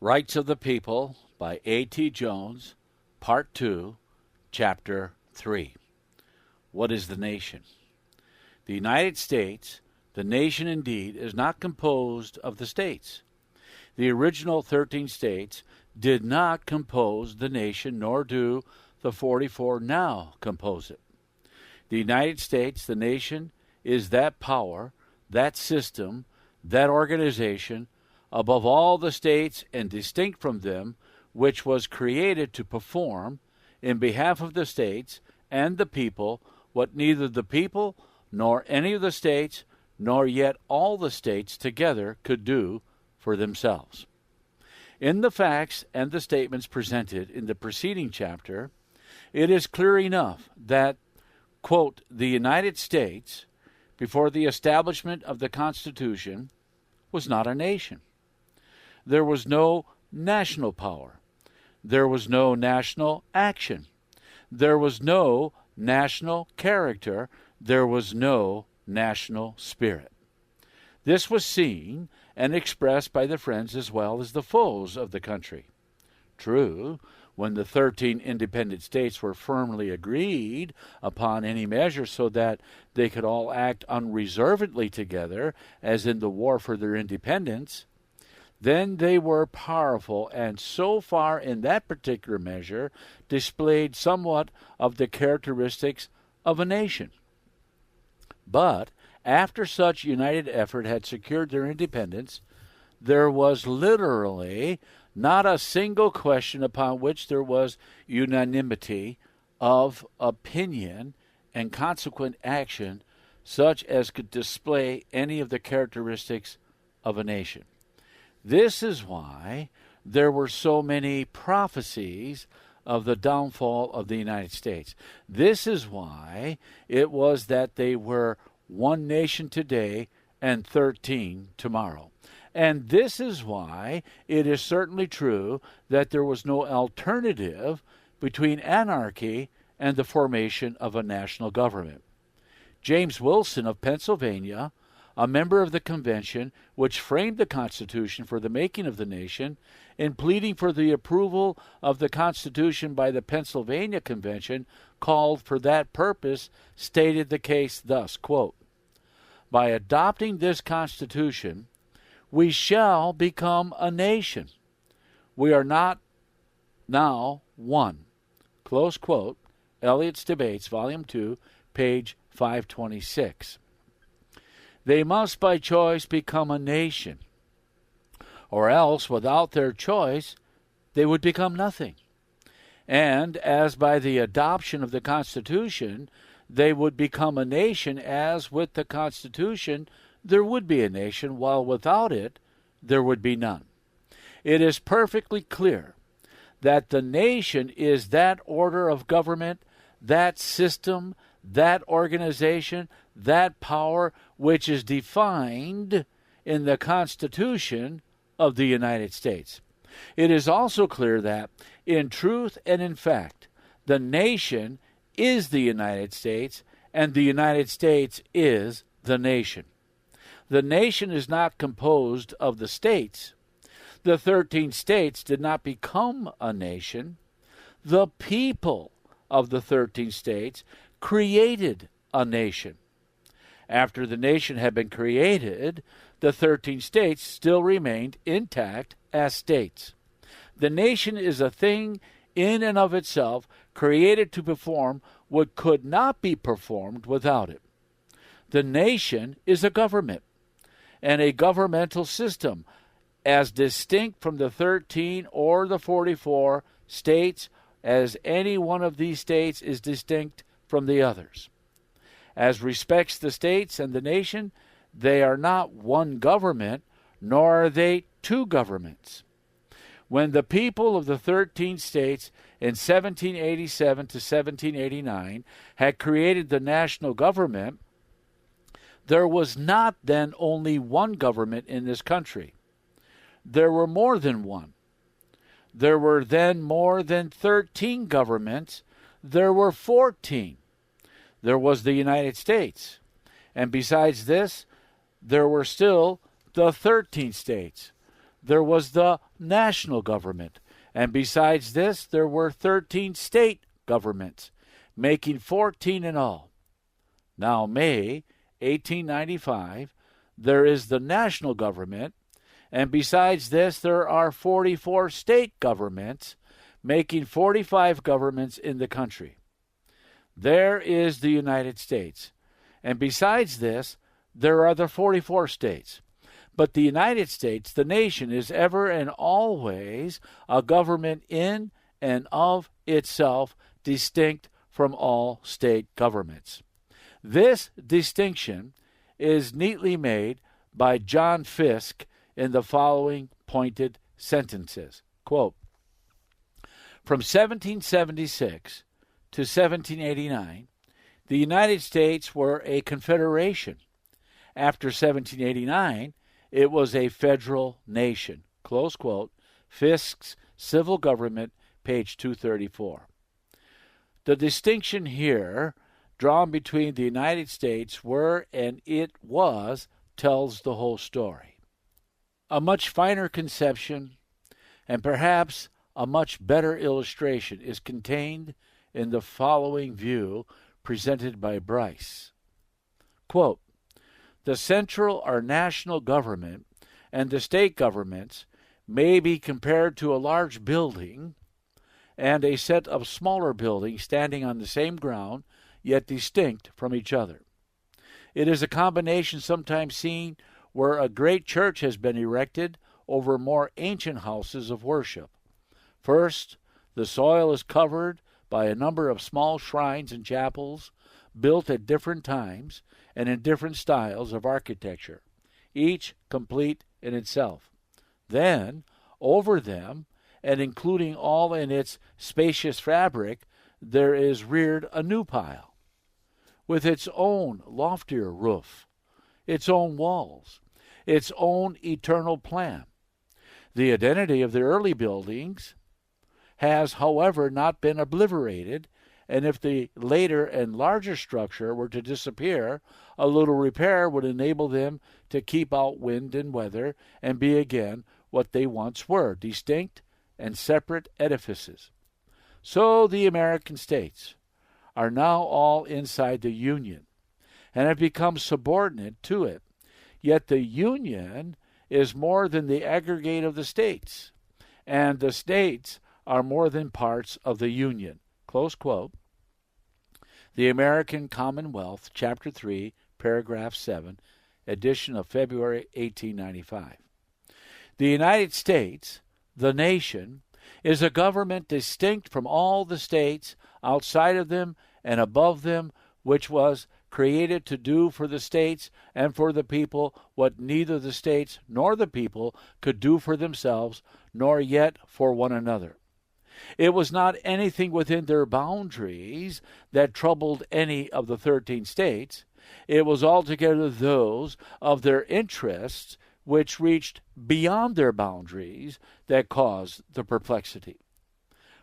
Rights of the People by A.T. Jones, Part 2, Chapter 3. What is the nation? The United States, the nation indeed, is not composed of the states. The original 13 states did not compose the nation, nor do the 44 now compose it. The United States, the nation, is that power, that system, that organization, above all the states and distinct from them, which was created to perform, in behalf of the states and the people, what neither the people nor any of the states, nor yet all the states together could do for themselves. In the facts and the statements presented in the preceding chapter, it is clear enough that, quote, the United States, before the establishment of the Constitution, was not a nation. There was no national power. There was no national action. There was no national character. There was no national spirit. This was seen and expressed by the friends as well as the foes of the country. True, when the 13 independent states were firmly agreed upon any measure so that they could all act unreservedly together, as in the war for their independence, then they were powerful, and so far in that particular measure displayed somewhat of the characteristics of a nation. But after such united effort had secured their independence, there was literally not a single question upon which there was unanimity of opinion and consequent action such as could display any of the characteristics of a nation. This is why there were so many prophecies of the downfall of the United States. This is why it was that they were one nation today and 13 tomorrow. And this is why it is certainly true that there was no alternative between anarchy and the formation of a national government. James Wilson of Pennsylvania, a member of the convention which framed the Constitution for the making of the nation, in pleading for the approval of the Constitution by the Pennsylvania Convention called for that purpose, stated the case thus, quote, by adopting this Constitution, we shall become a nation. We are not now one. Close quote, Eliot's Debates, Volume 2, page 526. They must by choice become a nation, or else without their choice they would become nothing. And as by the adoption of the Constitution they would become a nation, as with the Constitution there would be a nation, while without it there would be none. It is perfectly clear that the nation is that order of government, that system, that organization, that power which is defined in the Constitution of the United States. It is also clear that, in truth and in fact, the nation is the United States, and the United States is the nation. The nation is not composed of the states. The 13 states did not become a nation. The people of the 13 states created a nation. After the nation had been created, the 13 states still remained intact as states. The nation is a thing in and of itself, created to perform what could not be performed without it. The nation is a government and a governmental system, as distinct from the 13 or the 44 states as any one of these states is distinct from the others. As respects the states and the nation, they are not one government, nor are they two governments. When the people of the 13 states in 1787 to 1789 had created the national government, there was not then only one government in this country. There were more than one. There were then more than 13 governments. There were 14. There was the United States. And besides this, there were still the 13 states. there was the national government, and besides this, there were 13 state governments, making 14 in all. Now, May 1895, there is the national government, and besides this, there are 44 state governments, making 45 governments in the country. There is the United States, and besides this, there are the 44 states. But the United States, the nation, is ever and always a government in and of itself, distinct from all state governments. This distinction is neatly made by John Fiske in the following pointed sentences. Quote, from 1776 to 1789, the United States were a confederation. After 1789, it was a federal nation. Close quote. Fiske's Civil Government, page 234. The distinction here drawn between the United States were and it was tells the whole story. A much finer conception and perhaps a much better illustration is contained in the following view presented by Bryce. Quote, the central or national government and the state governments may be compared to a large building and a set of smaller buildings standing on the same ground, yet distinct from each other. It is a combination sometimes seen where a great church has been erected over more ancient houses of worship. First, the soil is covered by a number of small shrines and chapels built at different times and in different styles of architecture, each complete in itself. Then, over them, and including all in its spacious fabric, there is reared a new pile, with its own loftier roof, its own walls, its own eternal plan. The identity of the early buildings has, however, not been obliterated, and if the later and larger structure were to disappear, a little repair would enable them to keep out wind and weather and be again what they once were, distinct and separate edifices. So the American states are now all inside the Union and have become subordinate to it. Yet the Union is more than the aggregate of the states, and the states are more than parts of the Union. Close quote. The American Commonwealth, Chapter 3, Paragraph 7, edition of February 1895. The United States, the nation, is a government distinct from all the states, outside of them and above them, which was created to do for the states and for the people what neither the states nor the people could do for themselves, nor yet for one another. It was not anything within their boundaries that troubled any of the 13 states. It was altogether those of their interests which reached beyond their boundaries that caused the perplexity.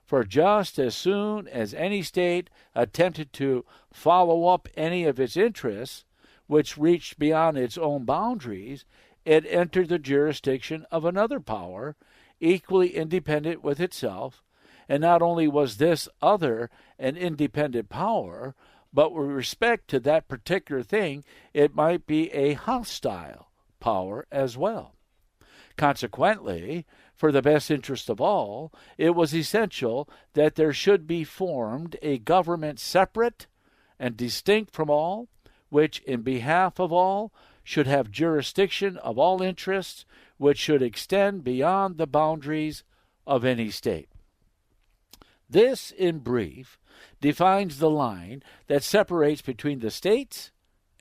For just as soon as any state attempted to follow up any of its interests, which reached beyond its own boundaries, it entered the jurisdiction of another power, equally independent with itself, and not only was this other an independent power, but with respect to that particular thing, it might be a hostile power as well. Consequently, for the best interest of all, it was essential that there should be formed a government separate and distinct from all, which in behalf of all should have jurisdiction of all interests, which should extend beyond the boundaries of any state. This, in brief, defines the line that separates between the states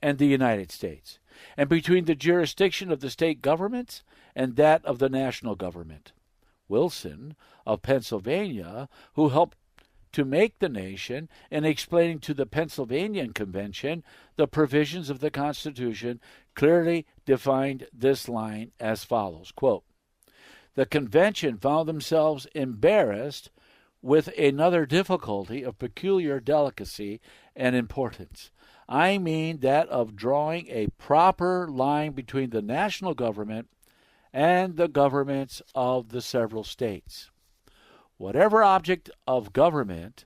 and the United States, and between the jurisdiction of the state governments and that of the national government. Wilson of Pennsylvania, who helped to make the nation, in explaining to the Pennsylvania Convention the provisions of the Constitution, clearly defined this line as follows, quote, the Convention found themselves embarrassed with another difficulty of peculiar delicacy and importance. I mean that of drawing a proper line between the national government and the governments of the several states. Whatever object of government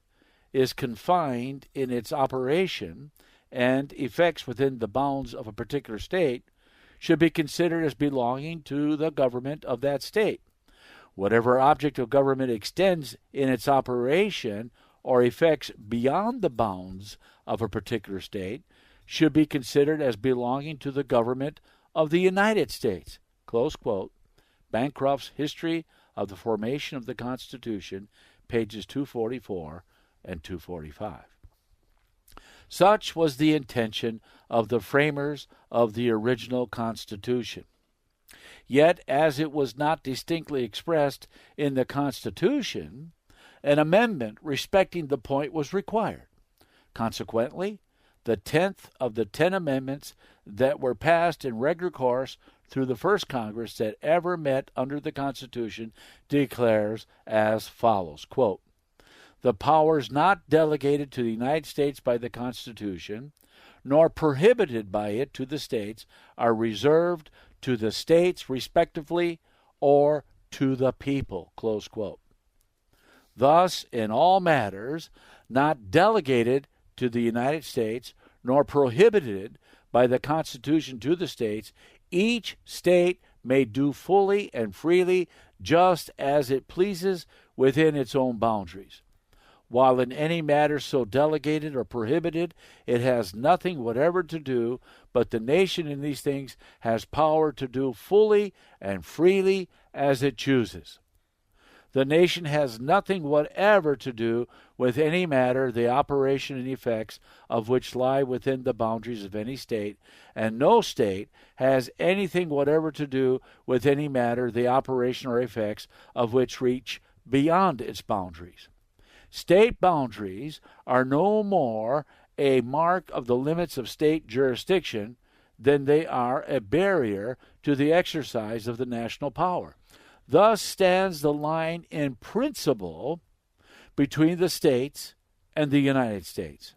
is confined in its operation and effects within the bounds of a particular state should be considered as belonging to the government of that state. Whatever object of government extends in its operation or effects beyond the bounds of a particular state should be considered as belonging to the government of the United States. Close quote. Bancroft's History of the Formation of the Constitution, pages 244 and 245. Such was the intention of the framers of the original Constitution. Yet, as it was not distinctly expressed in the Constitution, an amendment respecting the point was required. Consequently, the 10th of the 10 amendments that were passed in regular course through the first Congress that ever met under the Constitution declares as follows, quote, "The powers not delegated to the United States by the Constitution, nor prohibited by it to the states, are reserved to the states respectively or to the people," close quote. Thus, in all matters not delegated to the United States, nor prohibited by the Constitution to the states, each state may do fully and freely just as it pleases within its own boundaries. While in any matter so delegated or prohibited, it has nothing whatever to do, but the nation in these things has power to do fully and freely as it chooses. The nation has nothing whatever to do with any matter, the operation and effects of which lie within the boundaries of any state, and no state has anything whatever to do with any matter, the operation or effects of which reach beyond its boundaries. State boundaries are no more a mark of the limits of state jurisdiction than they are a barrier to the exercise of the national power. Thus stands the line in principle between the states and the United States.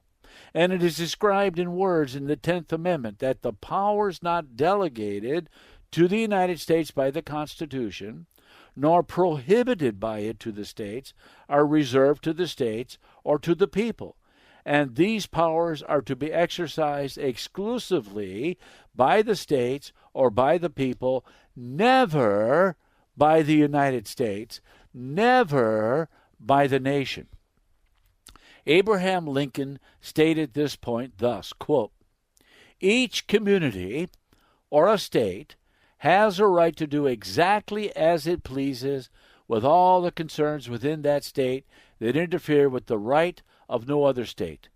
And it is described in words in the 10th Amendment that the powers not delegated to the United States by the Constitution, nor prohibited by it to the states, are reserved to the states or to the people. And these powers are to be exercised exclusively by the states or by the people, never by the United States, never by the nation. Abraham Lincoln stated this point thus, quote, "Each community or a state has a right to do exactly as it pleases with all the concerns within that state that interfere with the right of no other state.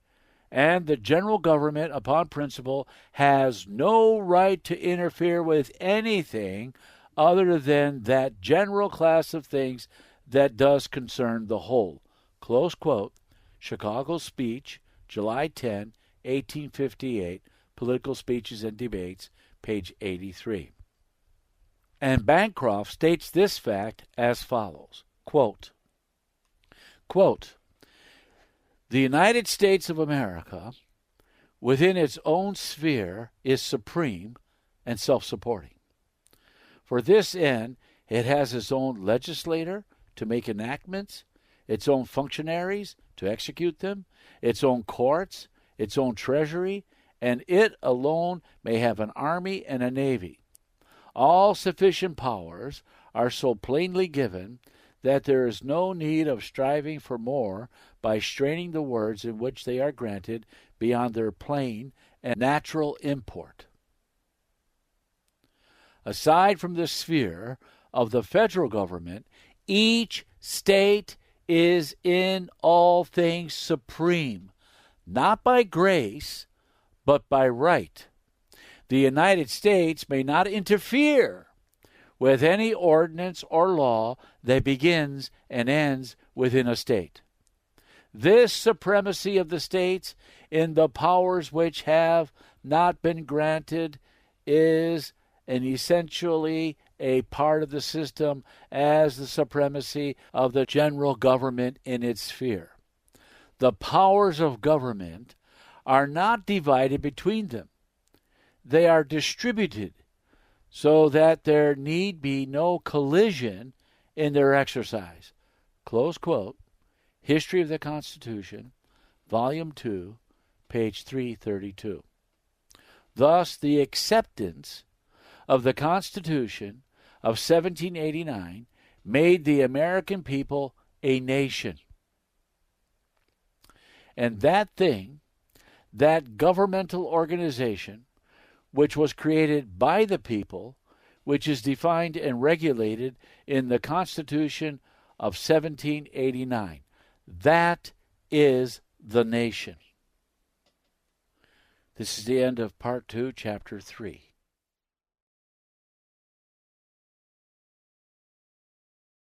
And the general government, upon principle, has no right to interfere with anything other than that general class of things that does concern the whole." Close quote. Chicago Speech, July 10, 1858, Political Speeches and Debates, page 83. And Bancroft states this fact as follows, quote, "The United States of America, within its own sphere, is supreme and self-supporting. For this end, it has its own legislator to make enactments, its own functionaries to execute them, its own courts, its own treasury, and it alone may have an army and a navy. All sufficient powers are so plainly given that there is no need of striving for more by straining the words in which they are granted beyond their plain and natural import. Aside from the sphere of the federal government, each state is in all things supreme, not by grace, but by right. The United States may not interfere with any ordinance or law that begins and ends within a state. This supremacy of the states in the powers which have not been granted is and essentially a part of the system as the supremacy of the general government in its sphere. The powers of government are not divided between them. They are distributed so that there need be no collision in their exercise. Close quote. History of the Constitution, Volume 2, page 332. Thus, the acceptance of the Constitution of 1789 made the American people a nation. And that thing, that governmental organization, which was created by the people, which is defined and regulated in the Constitution of 1789, that is the nation. This is the end of Part 2, Chapter 3.